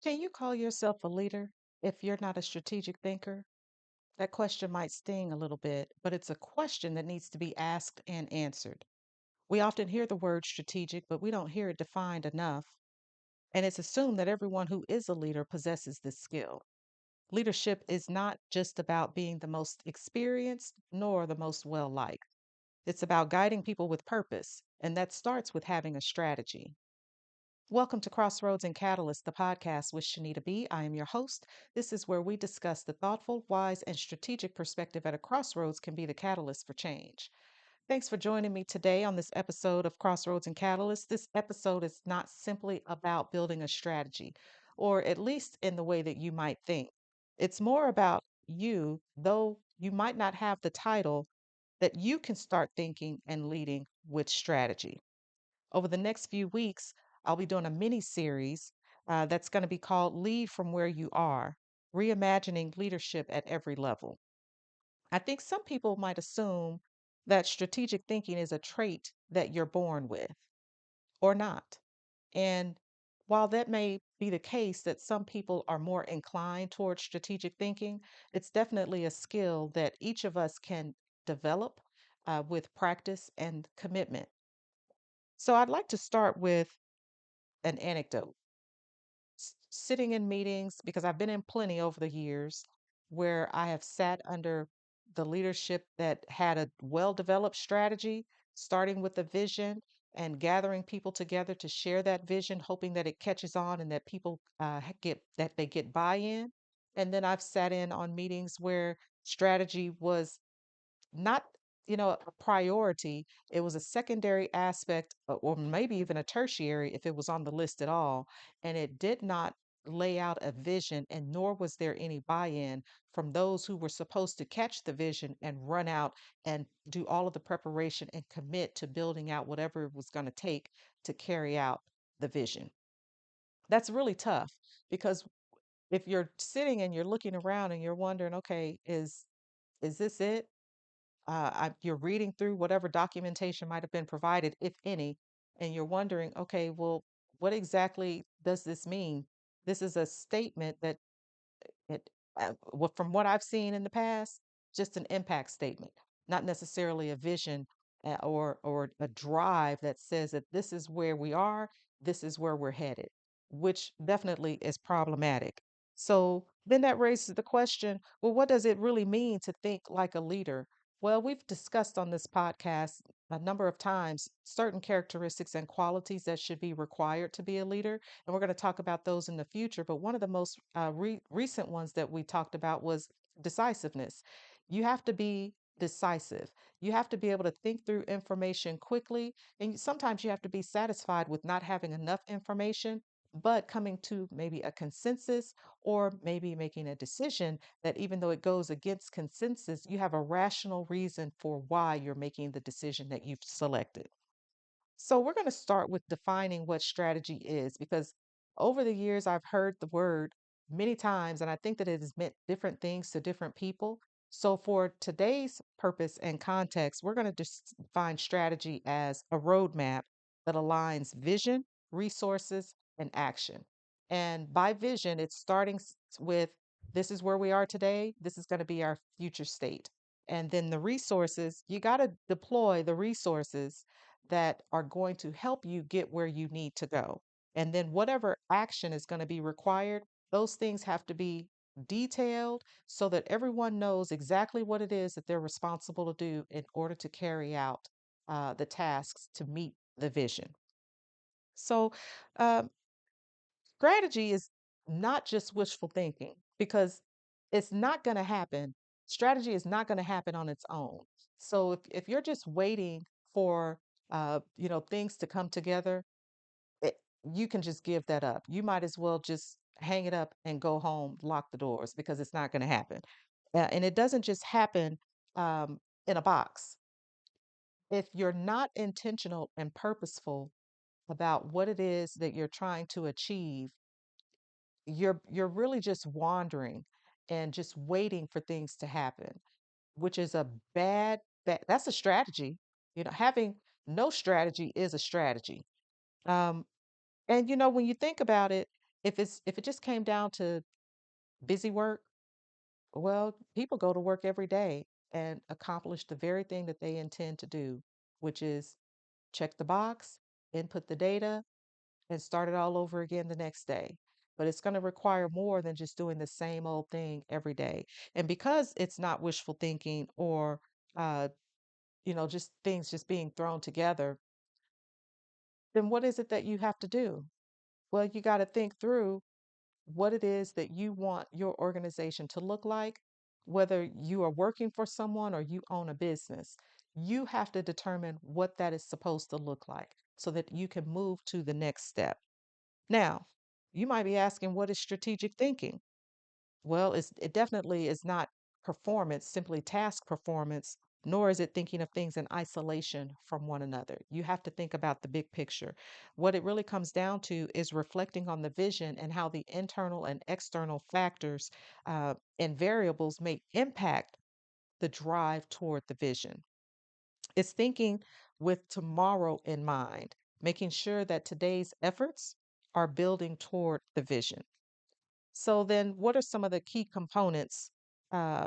Can you call yourself a leader if you're not a strategic thinker? That question might sting a little bit, but it's a question that needs to be asked and answered. We often hear the word strategic, but we don't hear it defined enough. And it's assumed that everyone who is a leader possesses this skill. Leadership is not just about being the most experienced nor the most well liked. It's about guiding people with purpose, and that starts with having a strategy. Welcome to Crossroads and Catalysts, the podcast with Shanita B. I am your host. This is where we discuss the thoughtful, wise, and strategic perspective at a crossroads can be the catalyst for change. Thanks for joining me today on this episode of Crossroads and Catalysts. This episode is not simply about building a strategy, or at least in the way that you might think. It's more about you, though you might not have the title, that you can start thinking and leading with strategy. Over the next few weeks, I'll be doing a mini series that's going to be called Lead from Where You Are, Reimagining Leadership at Every Level. I think some people might assume that strategic thinking is a trait that you're born with or not. And while that may be the case, that some people are more inclined towards strategic thinking, it's definitely a skill that each of us can develop with practice and commitment. So I'd like to start with an anecdote. Sitting in meetings, because I've been in plenty over the years where I have sat under the leadership that had a well developed strategy, starting with a vision and gathering people together to share that vision, hoping that it catches on and that people get buy-in. And then I've sat in on meetings where strategy was not, a priority. It was a secondary aspect, or maybe even a tertiary if it was on the list at all. And it did not lay out a vision, and nor was there any buy-in from those who were supposed to catch the vision and run out and do all of the preparation and commit to building out whatever it was going to take to carry out the vision. That's really tough because if you're sitting and you're looking around and you're wondering, okay, is this it? You're reading through whatever documentation might have been provided, if any, and you're wondering, okay, well, what exactly does this mean? This is a statement that from what I've seen in the past, just an impact statement, not necessarily a vision or a drive that says that this is where we are, this is where we're headed, which definitely is problematic. So then that raises the question, well, what does it really mean to think like a leader? Well, we've discussed on this podcast a number of times certain characteristics and qualities that should be required to be a leader, and we're going to talk about those in the future. But one of the most recent ones that we talked about was decisiveness. You have to be decisive. You have to be able to think through information quickly. And sometimes you have to be satisfied with not having enough information, but coming to maybe a consensus or maybe making a decision that even though it goes against consensus, you have a rational reason for why you're making the decision that you've selected. So we're going to start with defining what strategy is because over the years I've heard the word many times and I think that it has meant different things to different people. So for today's purpose and context, we're going to define strategy as a roadmap that aligns vision, resources, and action. And by vision, it's starting with this is where we are today, this is going to be our future state. And then the resources, you got to deploy the resources that are going to help you get where you need to go. And then whatever action is going to be required, those things have to be detailed so that everyone knows exactly what it is that they're responsible to do in order to carry out the tasks to meet the vision. So, um, strategy is not just wishful thinking because it's not going to happen. Strategy is not going to happen on its own. So if you're just waiting for things to come together, it, you can just give that up. You might as well just hang it up and go home, lock the doors because it's not going to happen. And it doesn't just happen in a box. If you're not intentional and purposeful about what it is that you're trying to achieve, you're really just wandering and just waiting for things to happen, which is a bad, that's a strategy. Having no strategy is a strategy. Um, and when you think about it, If it just came down to busy work, well, people go to work every day and accomplish the very thing that they intend to do, which is check the box, input the data, and start it all over again the next day. But it's going to require more than just doing the same old thing every day. And because it's not wishful thinking or, uh, just things just being thrown together, then what is it that you have to do? Well, you got to think through what it is that you want your organization to look like, whether you are working for someone or you own a business. You have to determine what that is supposed to look like so that you can move to the next step. Now, you might be asking, what is strategic thinking? Well, it definitely is not performance, simply task performance, nor is it thinking of things in isolation from one another. You have to think about the big picture. What it really comes down to is reflecting on the vision and how the internal and external factors and variables may impact the drive toward the vision. It's thinking with tomorrow in mind, making sure that today's efforts are building toward the vision. So then, what are some of the key components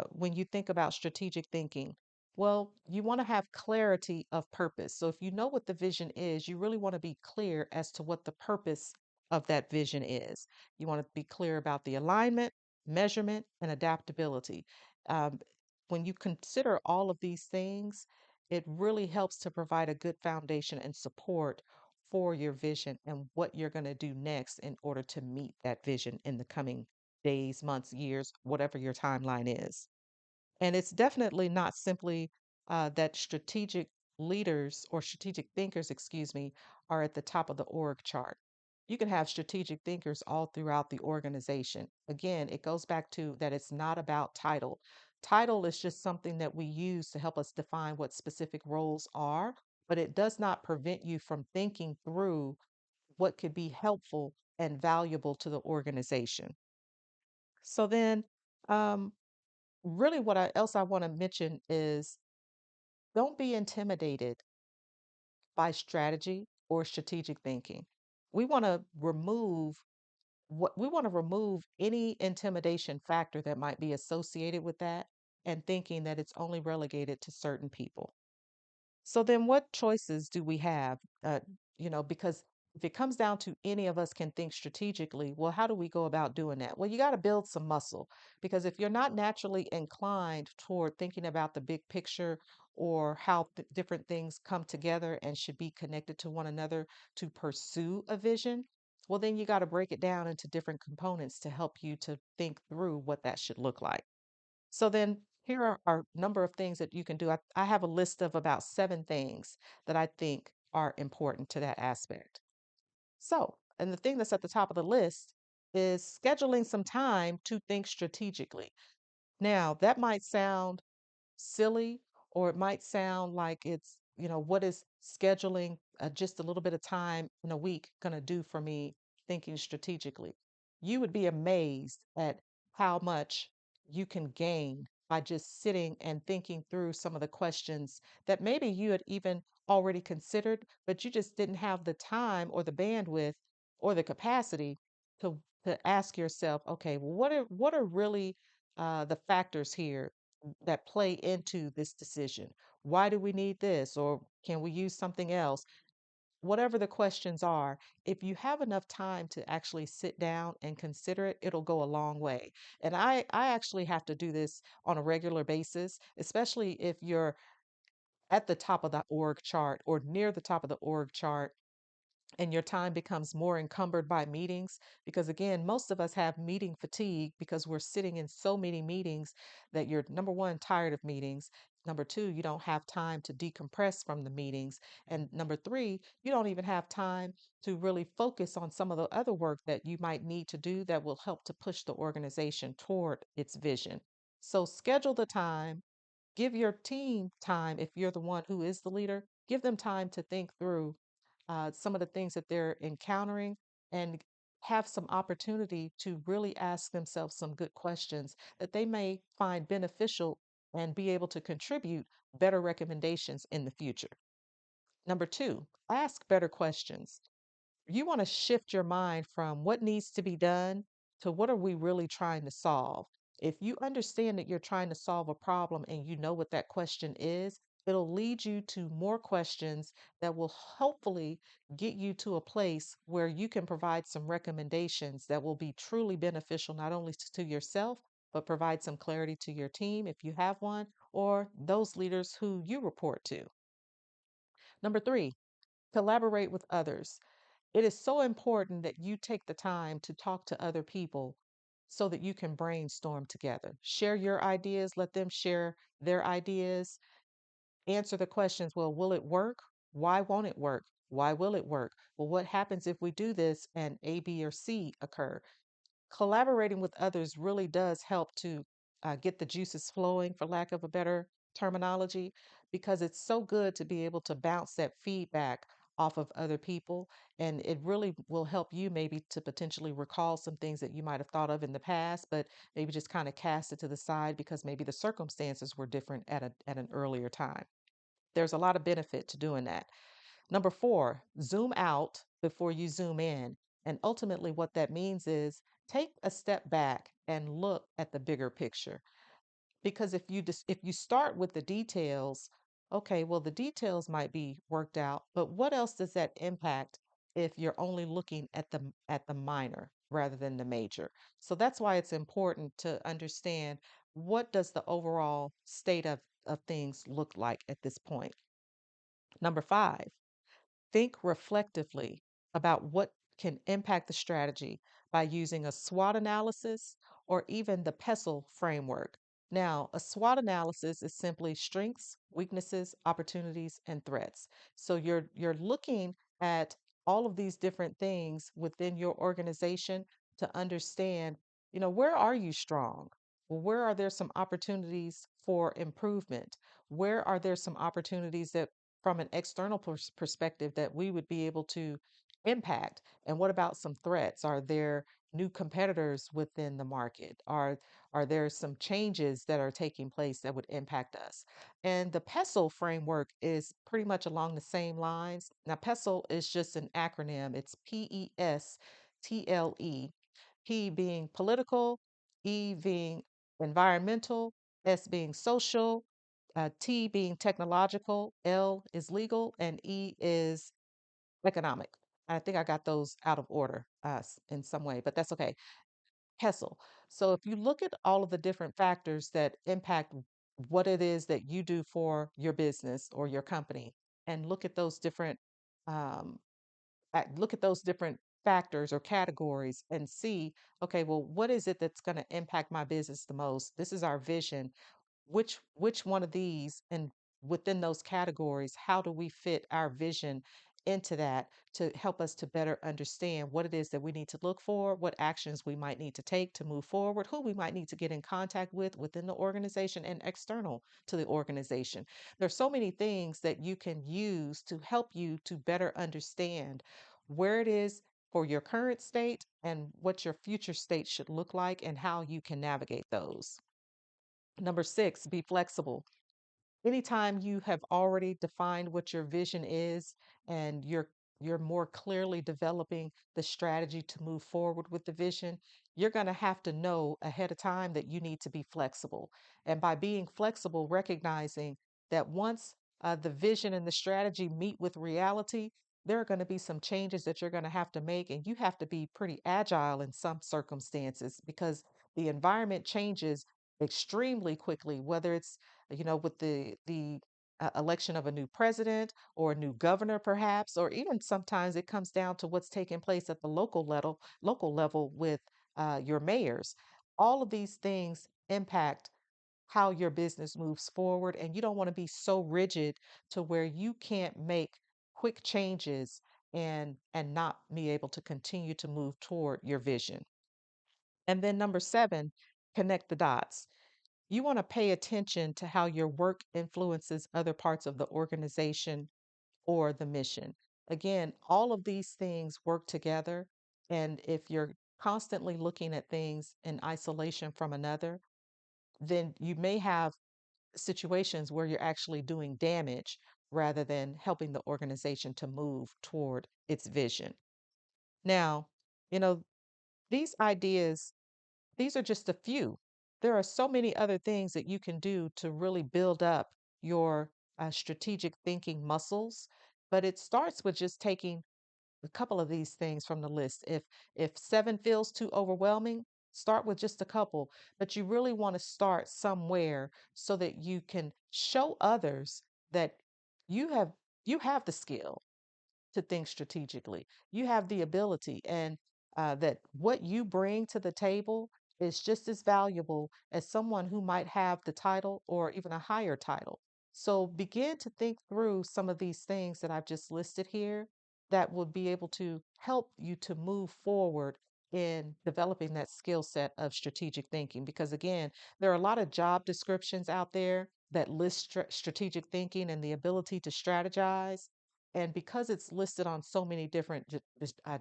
when you think about strategic thinking? Well, you want to have clarity of purpose. So if you know what the vision is, you really want to be clear as to what the purpose of that vision is. You want to be clear about the alignment, measurement, and adaptability. Um, when you consider all of these things, it really helps to provide a good foundation and support for your vision and what you're going to do next in order to meet that vision in the coming days, months, years, whatever your timeline is. And it's definitely not simply that strategic leaders or strategic thinkers, excuse me, are at the top of the org chart. You can have strategic thinkers all throughout the organization. Again, it goes back to that it's not about title. Title is just something that we use to help us define what specific roles are, but it does not prevent you from thinking through what could be helpful and valuable to the organization. So then, um, really, else I want to mention is don't be intimidated by strategy or strategic thinking. We want to remove we want to remove any intimidation factor that might be associated with that and thinking that it's only relegated to certain people. So then what choices do we have? Because if it comes down to any of us can think strategically, well, how do we go about doing that? Well, you got to build some muscle because if you're not naturally inclined toward thinking about the big picture or how different things come together and should be connected to one another to pursue a vision, well, then you got to break it down into different components to help you to think through what that should look like. So then here are a number of things that you can do. I have a list of about 7 things that I think are important to that aspect. So, and the thing that's at the top of the list is scheduling some time to think strategically. Now, that might sound silly, or it might sound like what is scheduling just a little bit of time in a week going to do for me thinking strategically? You would be amazed at how much you can gain by just sitting and thinking through some of the questions that maybe you had even already considered, but you just didn't have the time or the bandwidth or the capacity to ask yourself, okay, well, what are really the factors here that play into this decision? Why do we need this? Or can we use something else? Whatever the questions are, if you have enough time to actually sit down and consider it, it'll go a long way. And I actually have to do this on a regular basis, especially if you're at the top of the org chart or near the top of the org chart and your time becomes more encumbered by meetings because again most of us have meeting fatigue because we're sitting in so many meetings that you're number one tired of meetings, number two you don't have time to decompress from the meetings, and number three you don't even have time to really focus on some of the other work that you might need to do that will help to push the organization toward its vision. So schedule the time. Give your team time. If you're the one who is the leader, give them time to think through some of the things that they're encountering and have some opportunity to really ask themselves some good questions that they may find beneficial and be able to contribute better recommendations in the future. Number two, ask better questions. You want to shift your mind from what needs to be done to what are we really trying to solve. If you understand that you're trying to solve a problem and you know what that question is, it'll lead you to more questions that will hopefully get you to a place where you can provide some recommendations that will be truly beneficial not only to yourself, but provide some clarity to your team if you have one, or those leaders who you report to. Number three, collaborate with others. It is so important that you take the time to talk to other people so that you can brainstorm together. Share your ideas, let them share their ideas, answer the questions. Well, will it work? Why won't it work? Why will it work? Well, what happens if we do this and A, B, or C occur? Collaborating with others really does help to get the juices flowing, for lack of a better terminology, because it's so good to be able to bounce that feedback off of other people. And it really will help you maybe to potentially recall some things that you might have thought of in the past, but maybe just kind of cast it to the side because maybe the circumstances were different at an earlier time. There's a lot of benefit to doing that. Number four, zoom out before you zoom in. And ultimately, what that means is take a step back and look at the bigger picture. Because if you start with the details, okay, well, the details might be worked out, but what else does that impact if you're only looking at the minor rather than the major? So that's why it's important to understand what does the overall state of things look like at this point. Number five, think reflectively about what can impact the strategy by using a SWOT analysis or even the PESTLE framework. Now, a SWOT analysis is simply strengths, weaknesses, opportunities, and threats. So you're looking at all of these different things within your organization to understand, where are you strong? Well, where are there some opportunities for improvement? Where are there some opportunities that from an external perspective that we would be able to impact? And what about some threats? Are there new competitors within the market? Are there some changes that are taking place that would impact us? And the PESTLE framework is pretty much along the same lines. Now, PESTLE is just an acronym. It's PESTLE. P being political, E being environmental, S being social, T being technological, L is legal, and E is economic. I think I got those out of order in some way, but that's okay. PESTLE. So if you look at all of the different factors that impact what it is that you do for your business or your company, and um, look at those different factors or categories and see, okay, well, what is it that's going to impact my business the most? This is our vision. Which one of these, and within those categories, how do we fit our vision into that to help us to better understand what it is that we need to look for, what actions we might need to take to move forward, who we might need to get in contact with within the organization and external to the organization. There's so many things that you can use to help you to better understand where it is for your current state and what your future state should look like and how you can navigate those. Number six, be flexible. Anytime you have already defined what your vision is and you're more clearly developing the strategy to move forward with the vision, you're going to have to know ahead of time that you need to be flexible. And by being flexible, recognizing that once the vision and the strategy meet with reality, there are going to be some changes that you're going to have to make, and you have to be pretty agile in some circumstances because the environment changes extremely quickly, whether it's with the election of a new president or a new governor, perhaps, or even sometimes it comes down to what's taking place at the local level with your mayors. All of these things impact how your business moves forward, and you don't want to be so rigid to where you can't make quick changes and not be able to continue to move toward your vision. And then number seven, connect the dots. You want to pay attention to how your work influences other parts of the organization or the mission. Again, all of these things work together. And if you're constantly looking at things in isolation from another, then you may have situations where you're actually doing damage rather than helping the organization to move toward its vision. Now, you know, these ideas, these are just a few. There are so many other things that you can do to really build up your strategic thinking muscles, but it starts with just taking a couple of these things from the list. If seven feels too overwhelming, start with just a couple, but you really want to start somewhere so that you can show others that you have you have the skill to think strategically. You have the ability, and that what you bring to the table is just as valuable as someone who might have the title or even a higher title. So begin to think through some of these things that I've just listed here that would be able to help you to move forward in developing that skill set of strategic thinking. Because again, there are a lot of job descriptions out there that list strategic thinking and the ability to strategize. And because it's listed on so many different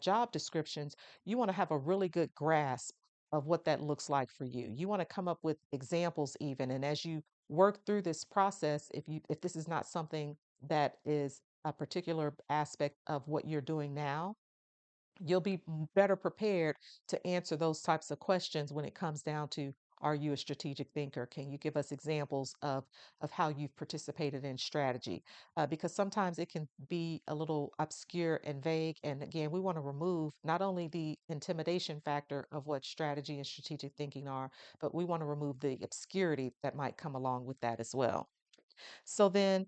job descriptions, you want to have a really good grasp of what that looks like for you. You want to come up with examples even. And as you work through this process, if this is not something that is a particular aspect of what you're doing now, you'll be better prepared to answer those types of questions when it comes down to, are you a strategic thinker? Can you give us examples of how you've participated in strategy? Because sometimes it can be a little obscure and vague. And again, we want to remove not only the intimidation factor of what strategy and strategic thinking are, but we want to remove the obscurity that might come along with that as well. So then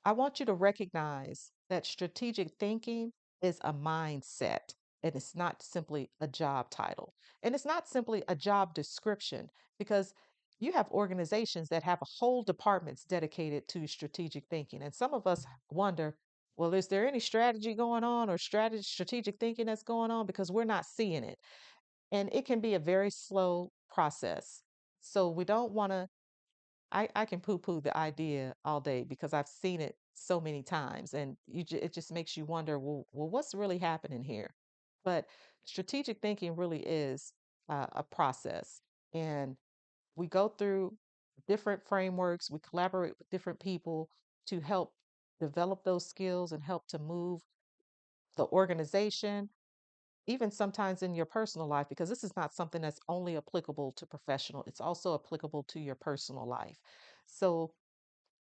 I want you to recognize that strategic thinking is a mindset, and it's not simply a job title. And it's not simply a job description, because you have organizations that have whole departments dedicated to strategic thinking. And some of us wonder, well, is there any strategy going on or strategic thinking that's going on? Because we're not seeing it. And it can be a very slow process. So we don't want to, I can poo-poo the idea all day because I've seen it so many times, and it just makes you wonder, well, what's really happening here? But strategic thinking really is a process, and we go through different frameworks. We collaborate with different people to help develop those skills and help to move the organization, even sometimes in your personal life, because this is not something that's only applicable to professional. It's also applicable to your personal life. So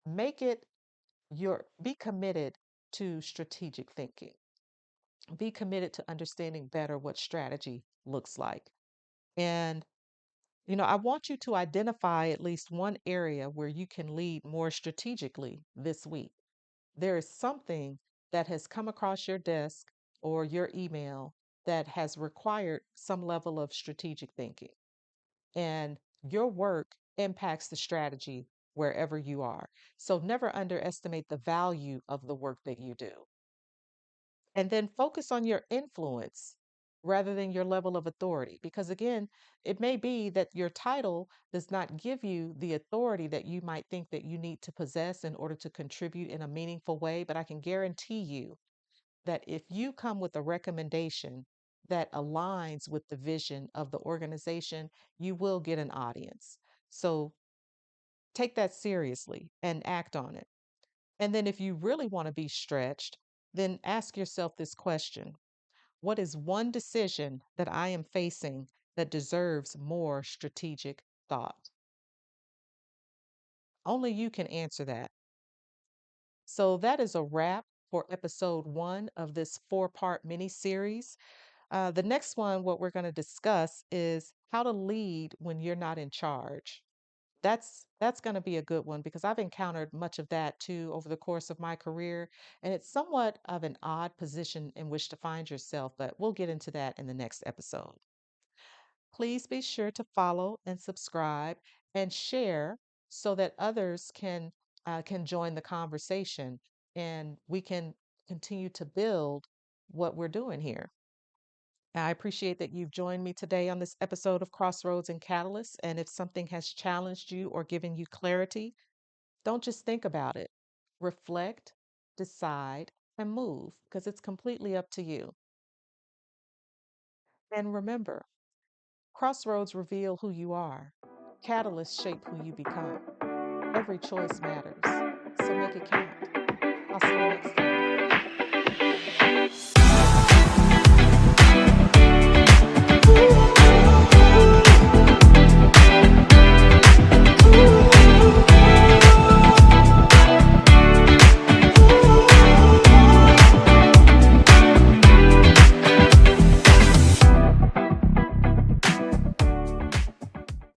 make it be committed to strategic thinking. Be committed to understanding better what strategy looks like. And, I want you to identify at least one area where you can lead more strategically this week. There is something that has come across your desk or your email that has required some level of strategic thinking. And your work impacts the strategy wherever you are. So never underestimate the value of the work that you do. And then focus on your influence rather than your level of authority. Because again, it may be that your title does not give you the authority that you might think that you need to possess in order to contribute in a meaningful way. But I can guarantee you that if you come with a recommendation that aligns with the vision of the organization, you will get an audience. So take that seriously and act on it. And then, if you really want to be stretched, then ask yourself this question: what is one decision that I am facing that deserves more strategic thought? Only you can answer that. So, that is a wrap for episode 1 of this 4-part mini series. The next one, what we're going to discuss is how to lead when you're not in charge. That's going to be a good one because I've encountered much of that too over the course of my career, and it's somewhat of an odd position in which to find yourself, but we'll get into that in the next episode. Please be sure to follow and subscribe and share so that others can join the conversation and we can continue to build what we're doing here. I appreciate that you've joined me today on this episode of Crossroads and Catalysts. And if something has challenged you or given you clarity, don't just think about it. Reflect, decide, and move because it's completely up to you. And remember, crossroads reveal who you are, catalysts shape who you become. Every choice matters. So make it count. I'll see you next time.